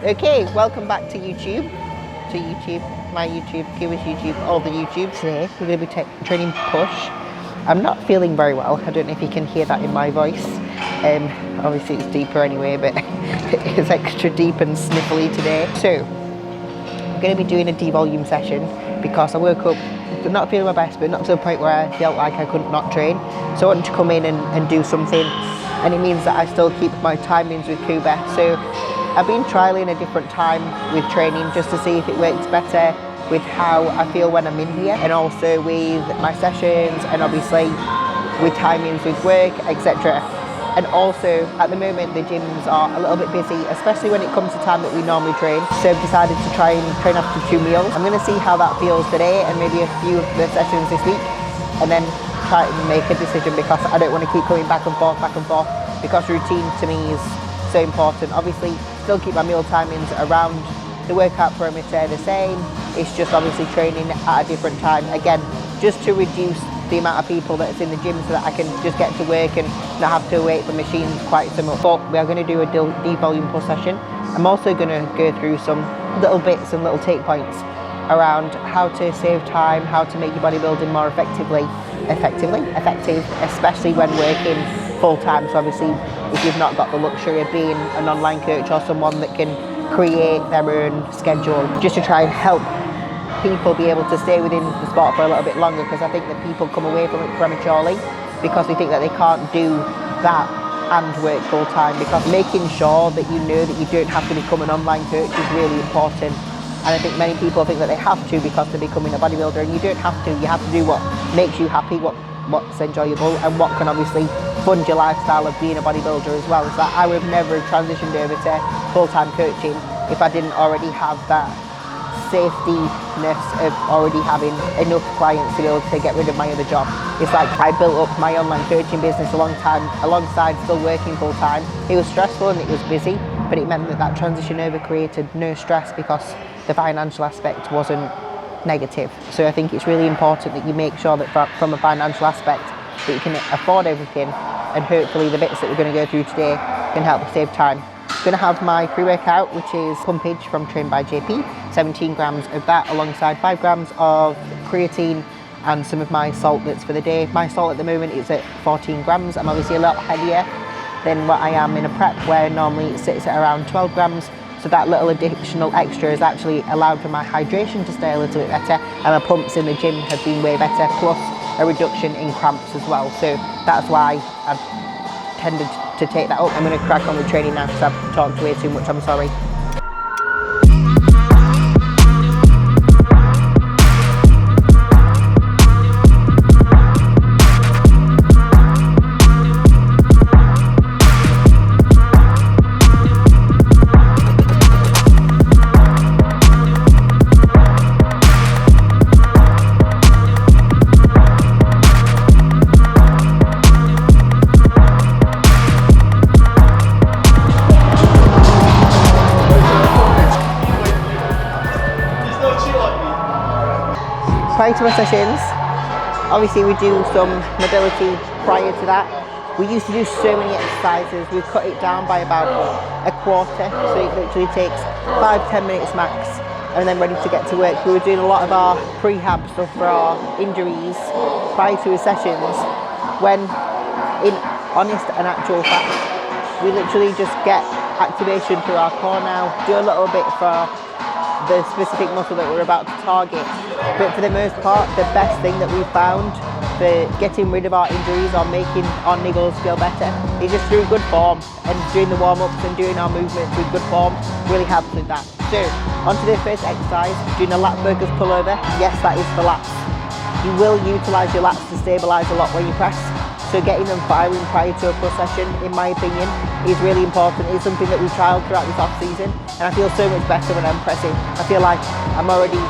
Okay, welcome back to YouTube, my YouTube, Kiwa's YouTube, all the YouTube. Today we're going to be training push. I'm not feeling very well. I don't know if you can hear that in my voice. Obviously it's deeper anyway, but it's extra deep and sniffly today. So I'm going to be doing a devolume session because I woke up not feeling my best, but not to the point where I felt like I couldn't not train. So I wanted to come in and do something, and it means that I still keep my timings with Kuba. So I've been trialing a different time with training just to see if it works better with how I feel when I'm in here, and also with my sessions, and obviously with timings with work, etc. And also at the moment the gyms are a little bit busy, especially when it comes to time that we normally train. So I've decided to try and train after 2 meals. I'm going to see how that feels today and maybe a few of the sessions this week, and then try and make a decision, because I don't want to keep coming back and forth, because routine to me is so important. Obviously still keep my meal timings around the workout perimeter the same. It's just obviously training at a different time, again just to reduce the amount of people that's in the gym so that I can just get to work and not have to wait for machines quite so much. But we are going to do a devolume pull session. I'm also going to go through some little bits and little take points around how to save time, how to make your bodybuilding more effective, especially when working full time. So obviously if you've not got the luxury of being an online coach or someone that can create their own schedule, just to try and help people be able to stay within the sport for a little bit longer, because I think that people come away from it prematurely because they think that they can't do that and work full time. Because making sure that you know that you don't have to become an online coach is really important. And I think many people think that they have to because they're becoming a bodybuilder, and you don't have to. You have to do what makes you happy, what's enjoyable, and what can obviously fund your lifestyle of being a bodybuilder as well. So I would never have transitioned over to full-time coaching if I didn't already have that safety-ness of already having enough clients to be able to get rid of my other job. It's like I built up my online coaching business alongside still working full-time. It was stressful and it was busy, but it meant that transition over created no stress because the financial aspect wasn't negative. So I think it's really important that you make sure that from a financial aspect that you can afford everything, and hopefully the bits that we're going to go through today can help save time. I'm going to have my pre-workout, which is pumpage from Trained by JP, 17 grams of that alongside 5 grams of creatine and some of my salt that's for the day. My salt at the moment is at 14 grams. I'm obviously a lot heavier than what I am in a prep, where normally it sits at around 12 grams. So that little additional extra has actually allowed for my hydration to stay a little bit better, and my pumps in the gym have been way better, plus a reduction in cramps as well. So that's why I've tended to take that up. I'm going to crack on with training now because I've talked way too much, I'm sorry. Prior to my sessions, obviously we do some mobility prior to that. We used to do so many exercises, we've cut it down by about a quarter, so it literally takes 5-10 minutes max, and then ready to get to work. We were doing a lot of our prehab stuff for our injuries prior to the sessions, when in honest and actual fact, we literally just get activation through our core now, do a little bit for the specific muscle that we're about to target. But for the most part, the best thing that we've found for getting rid of our injuries or making our niggles feel better is just through good form, and doing the warm-ups and doing our movements with good form really helps with that. So, onto the first exercise, doing a lat focus pullover. Yes, that is for lats. You will utilise your lats to stabilise a lot when you press. So getting them firing prior to a push session, in my opinion, is really important. It's something that we've trialled throughout this off-season, and I feel so much better when I'm pressing. I feel like I'm already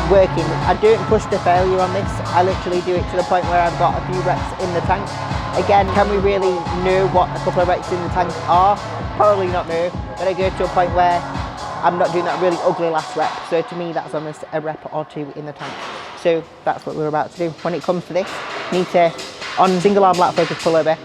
working. I don't push to failure on this. I literally do it to the point where I've got a few reps in the tank. Again, can we really know what a couple of reps in the tank are? Probably not, no. But I go to a point where I'm not doing that really ugly last rep. So to me, that's almost a rep or two in the tank. So that's what we're about to do. When it comes to this, need to, on single arm lat focus pullover,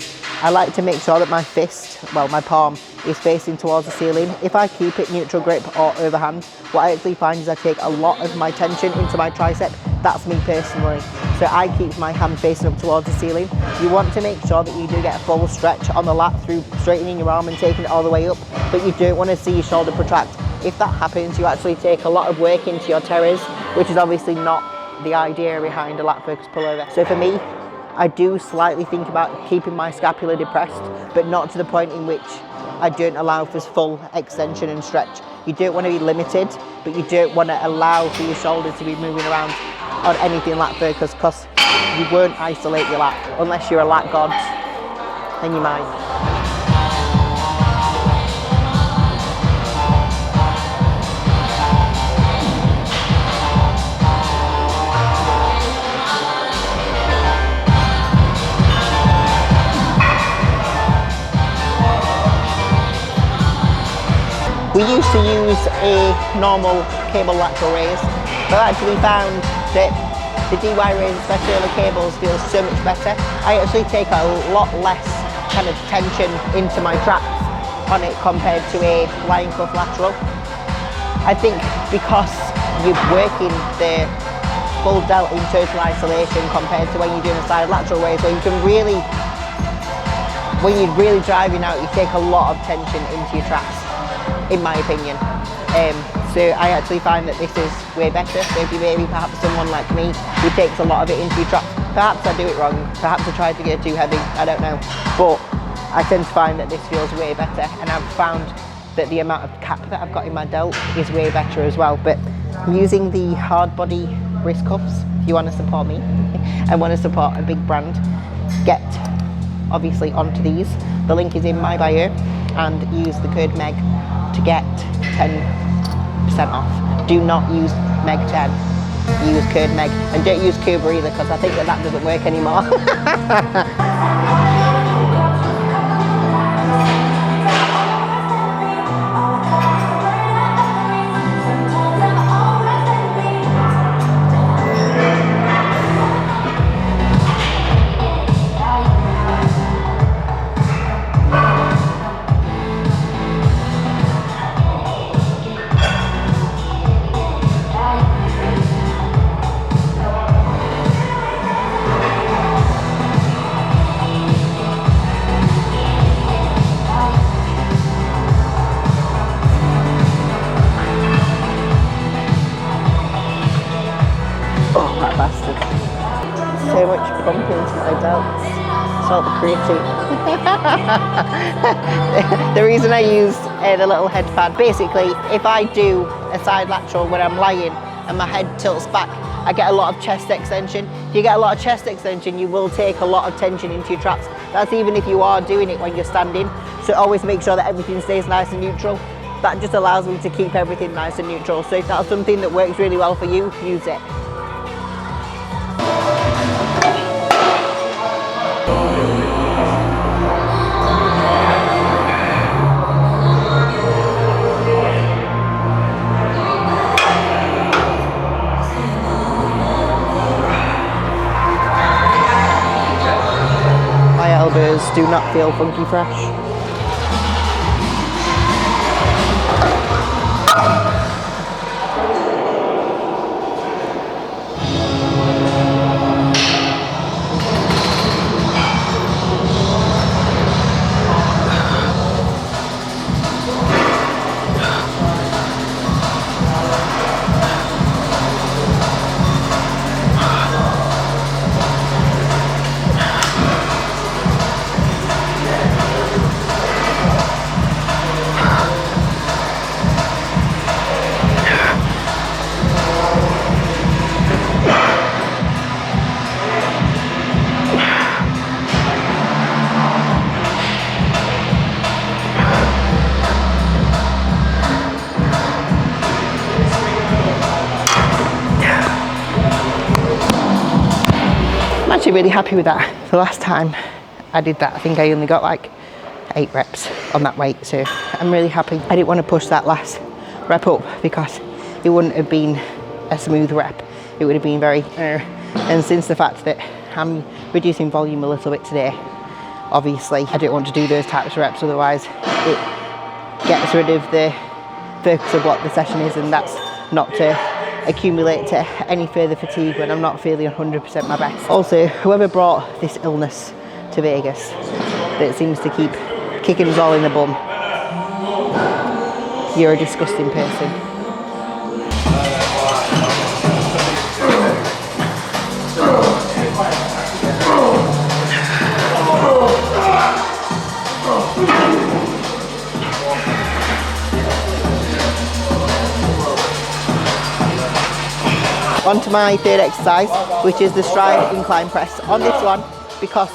I like to make sure that my fist, well my palm, is facing towards the ceiling. If I keep it neutral grip or overhand, what I actually find is I take a lot of my tension into my tricep. That's me personally. So I keep my hand facing up towards the ceiling. You want to make sure that you do get a full stretch on the lat through straightening your arm and taking it all the way up, but you don't want to see your shoulder protract. If that happens, you actually take a lot of work into your teres, which is obviously not the idea behind a lat focus pullover. So for me, I do slightly think about keeping my scapula depressed, but not to the point in which I don't allow for full extension and stretch. You don't want to be limited, but you don't want to allow for your shoulder to be moving around on anything lat focus, because you won't isolate your lat. Unless you're a lat god, then you might. We used to use a normal cable lateral raise, but I actually found that the DY raise, especially on the cables, feels so much better. I actually take a lot less kind of tension into my traps on it compared to a lying cuff lateral. I think because you're working the full delt in total isolation compared to when you're doing a side lateral raise, where you can really, when you're really driving out, you take a lot of tension into your traps, in my opinion. So I actually find that this is way better. So if you maybe perhaps someone like me who takes a lot of it into your traps, perhaps I do it wrong, perhaps I try to go too heavy, I don't know. But I tend to find that this feels way better, and I've found that the amount of cap that I've got in my delt is way better as well. But I'm using the hard body wrist cuffs. If you want to support me and want to support a big brand, get obviously onto these. The link is in my bio, and use the code MEG to get 10% off. Do not use MEG10, use code MEG, and don't use Cobra either, because I think that doesn't work anymore. So much pumping into my delts. Salt the creatine. The reason I use the little head pad, basically, if I do a side lateral when I'm lying and my head tilts back, I get a lot of chest extension. If you get a lot of chest extension, you will take a lot of tension into your traps. That's even if you are doing it when you're standing. So always make sure that everything stays nice and neutral. That just allows me to keep everything nice and neutral. So if that's something that works really well for you, use it. Do not feel funky fresh. Actually really happy with that. The last time I did that, I think I only got like 8 reps on that weight, so I'm really happy. I didn't want to push that last rep up because it wouldn't have been a smooth rep. It would have been very and since the fact that I'm reducing volume a little bit today, obviously I don't want to do those types of reps, otherwise it gets rid of the focus of what the session is, and that's not to accumulate to any further fatigue when I'm not feeling 100% my best. Also, whoever brought this illness to Vegas that seems to keep kicking us all in the bum, you're a disgusting person. On to my third exercise, which is the stride incline press. On this one, because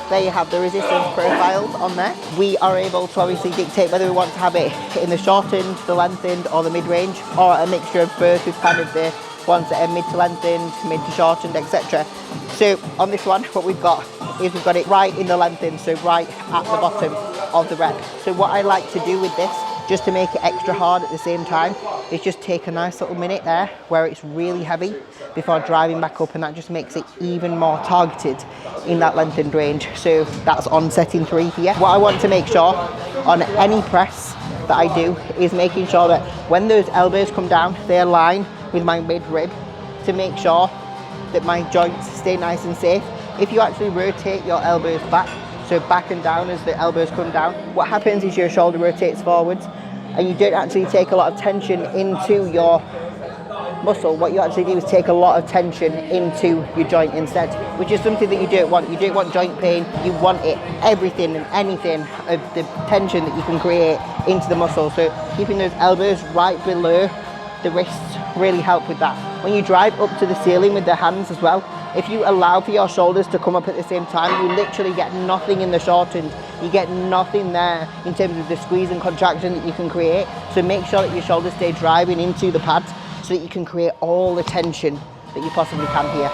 they have the resistance profiles on there, we are able to obviously dictate whether we want to have it in the shortened, the lengthened, or the mid-range, or a mixture of both with kind of the ones that are mid to lengthened, mid to shortened, etc. So on this one, what we've got is we've got it right in the lengthened, so right at the bottom of the rep. So what I like to do with this, just to make it extra hard at the same time, is just take a nice little minute there where it's really heavy before driving back up, and that just makes it even more targeted in that lengthened range. So that's on setting 3 here. What I want to make sure on any press that I do is making sure that when those elbows come down, they align with my mid-rib to make sure that my joints stay nice and safe. If you actually rotate your elbows back, so back and down as the elbows come down, what happens is your shoulder rotates forwards and you don't actually take a lot of tension into your muscle. What you actually do is take a lot of tension into your joint instead, which is something that you don't want. You don't want joint pain. You want it, everything and anything of the tension that you can create into the muscle. So keeping those elbows right below the wrists really help with that. When you drive up to the ceiling with the hands as well, if you allow for your shoulders to come up at the same time, you literally get nothing in the shortened. You get nothing there in terms of the squeeze and contraction that you can create. So make sure that your shoulders stay driving into the pads so that you can create all the tension that you possibly can here.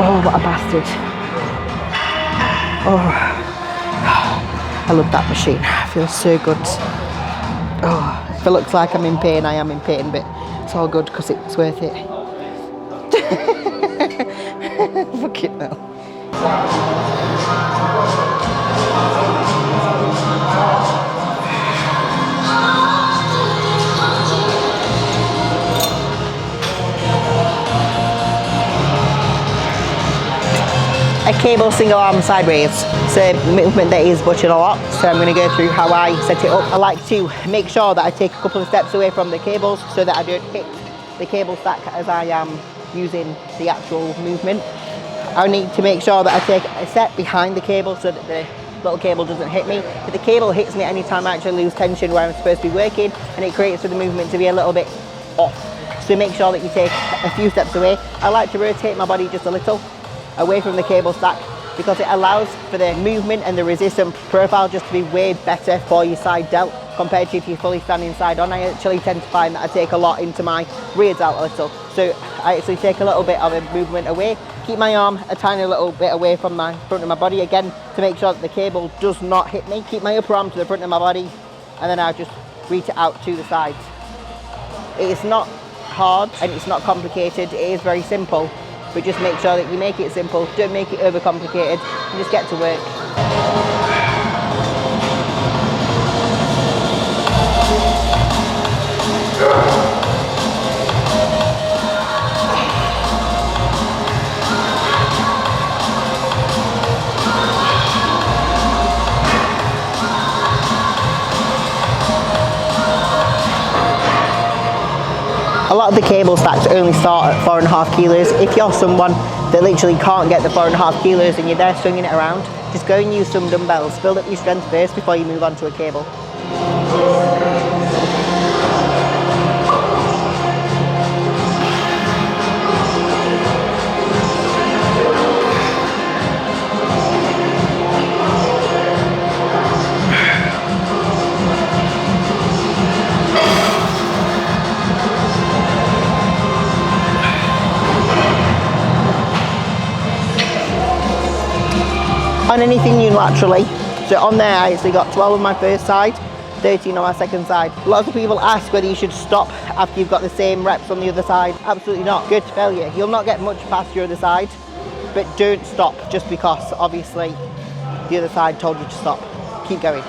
Oh, what a bastard. Oh, I love that machine. It feels so good. Oh, if it looks like I'm in pain, I am in pain, but it's all good because it's worth it. Fuck it now. A cable single arm sideways. It's a movement that is butchered a lot, so I'm going to go through how I set it up. I like to make sure that I take a couple of steps away from the cables so that I don't hit the cable stack as I am using the actual movement. I need to make sure that I take a step behind the cable so that the little cable doesn't hit me. If the cable hits me anytime I actually lose tension where I'm supposed to be working, and it creates for the movement to be a little bit off. So make sure that you take a few steps away. I like to rotate my body just a little away from the cable stack because it allows for the movement and the resistance profile just to be way better for your side delt compared to if you're fully standing side on. I actually tend to find that I take a lot into my rear delt a little. So I actually take a little bit of a movement away, keep my arm a tiny little bit away from my front of my body again to make sure that the cable does not hit me. Keep my upper arm to the front of my body and then I just reach it out to the sides. It's not hard and it's not complicated, it is very simple. But just make sure that you make it simple, don't make it overcomplicated, and just get to work. A lot of the cable stacks only start at 4.5 kilos. If you're someone that literally can't get the 4.5 kilos and you're there swinging it around, just go and use some dumbbells. Build up your strength first before you move on to a cable. on anything unilaterally. So on there I actually got 12 on my first side, 13 on my second side. Lots of people ask whether you should stop after you've got the same reps on the other side. Absolutely not. Go to failure. You'll not get much past your other side, but don't stop just because obviously the other side told you to stop. Keep going.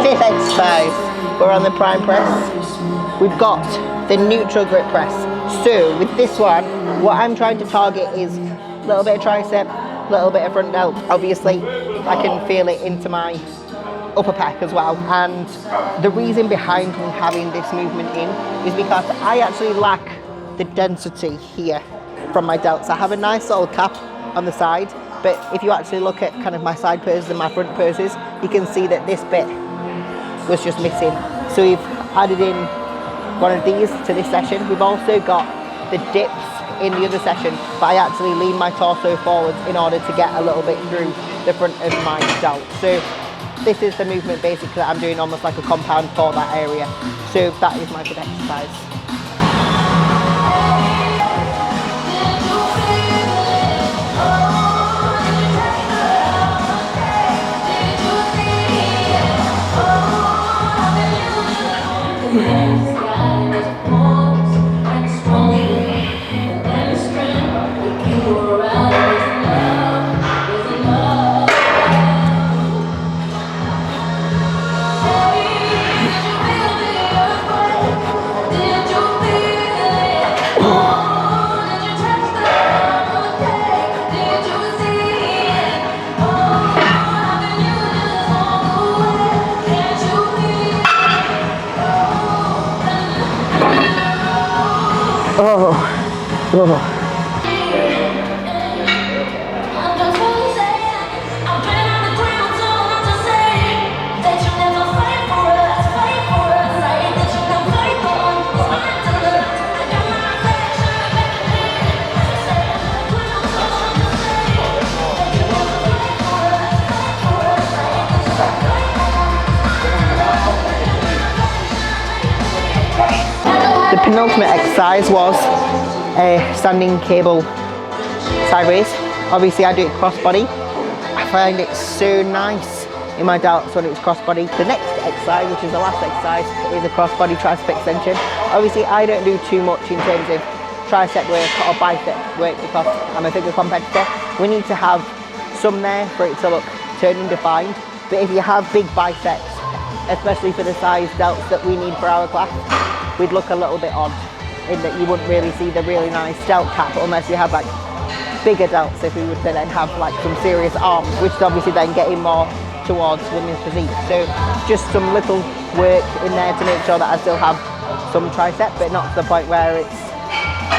Fifth exercise, we're on the prime press. We've got the neutral grip press. So with this one, what I'm trying to target is a little bit of tricep, a little bit of front delt. Obviously I can feel it into my upper pec as well, and the reason behind me having this movement in is because I actually lack the density here from my delts. I have a nice little cap on the side, but if you actually look at kind of my side purses and my front purses, you can see that this bit was just missing. So we've added in one of these to this session. We've also got the dips in the other session, but I actually lean my torso forwards in order to get a little bit through the front of my delt. So this is the movement basically that I'm doing, almost like a compound for that area. So that is my good exercise. Oh. The penultimate exercise was a standing cable sideways. Obviously I do it crossbody. I find it so nice in my delts when it's crossbody. The next exercise, which is the last exercise, is a crossbody tricep extension. Obviously I don't do too much in terms of tricep work or bicep work because I'm a bigger competitor. We need to have some there for it to look turned and defined. But if you have big biceps, especially for the size delts that we need for our class, we'd look a little bit odd in that you wouldn't really see the really nice delt cap unless you had like bigger delts, if we would then have like some serious arms, which is obviously then getting more towards women's physique. So just some little work in there to make sure that I still have some tricep, but not to the point where it's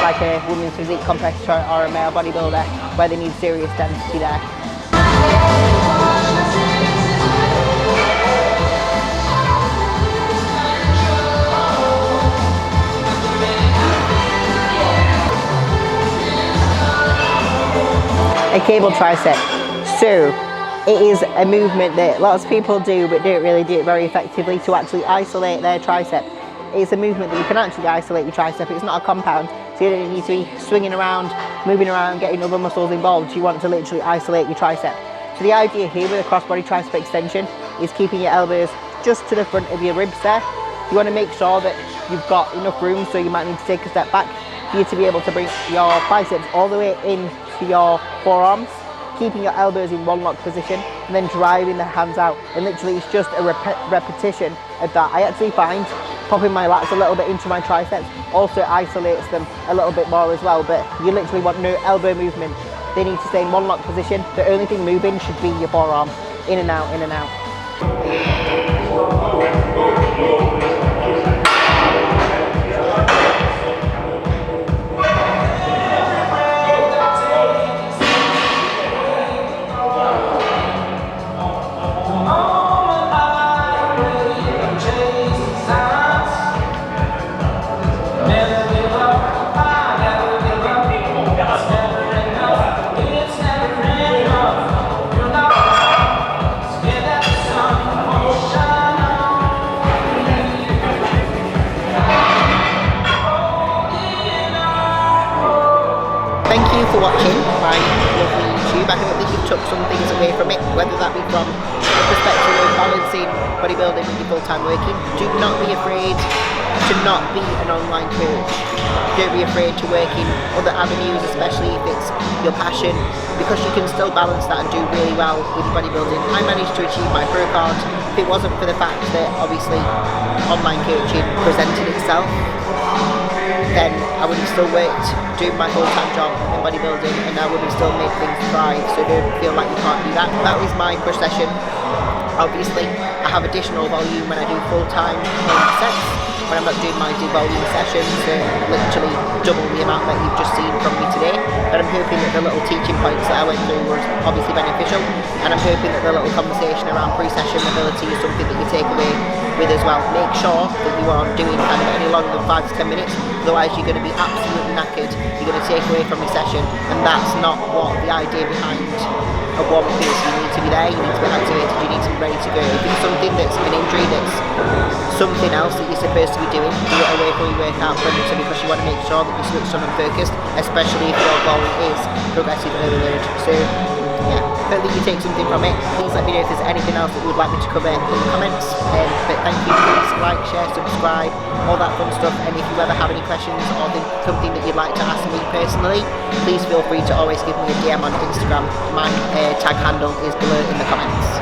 like a women's physique competitor or a male bodybuilder where they need serious density there. A cable tricep. So it is a movement that lots of people do but don't really do it very effectively to actually isolate their tricep. It's a movement that you can actually isolate your tricep. It's not a compound, so you don't need to be swinging around, moving around, getting other muscles involved. You want to literally isolate your tricep. So the idea here with a crossbody tricep extension is keeping your elbows just to the front of your ribs there. You want to make sure that you've got enough room, so you might need to take a step back for you to be able to bring your biceps all the way in to your forearms, keeping your elbows in one lock position and then driving the hands out, and literally it's just a repetition of that. I actually find popping my lats a little bit into my triceps also isolates them a little bit more as well, but you literally want no elbow movement. They need to stay in one lock position. The only thing moving should be your forearm, in and out, in and out. Thank you for watching my lovely YouTube. hope that you've took some things away from it, whether that be from the perspective of balancing bodybuilding with your full-time working. Do not be afraid to not be an online coach. Don't be afraid to work in other avenues, especially if it's your passion, because you can still balance that and do really well with your bodybuilding. I managed to achieve my pro card. If it wasn't for the fact that obviously online coaching presented itself, then I would have still worked doing my full-time job in bodybuilding, and I would have still made things thrive. So don't feel like you can't do that. That was my push session. Obviously I have additional volume when I do full-time sets. When I'm not doing my volume sessions, literally double the amount that you've just seen from me today. But I'm hoping that the little teaching points that I went through was obviously beneficial, and I'm hoping that the little conversation around pre-session mobility is something that you take away with as well. Make sure that you aren't doing kind of any longer than 5 to 10 minutes, otherwise you're going to be absolutely knackered. You're going to take away from your session, and that's not what the idea behind a warm-up is. You need to be there, you need to be activated, you need to be ready to go. If it's something that's an injury, that's something else that you're supposed to be doing, do it away from your workout perimeter, because you want to make sure that you're switched on and focused, especially if your goal is progressive overload. So yeah, hopefully you take something from it. Please let me know if there's anything else that you would like me to cover in the comments. But thank you. Please like, share, subscribe, all that fun stuff. And if you ever have any questions or something that you'd like to ask me personally, please feel free to always give me a DM on Instagram. My tag handle is below in the comments.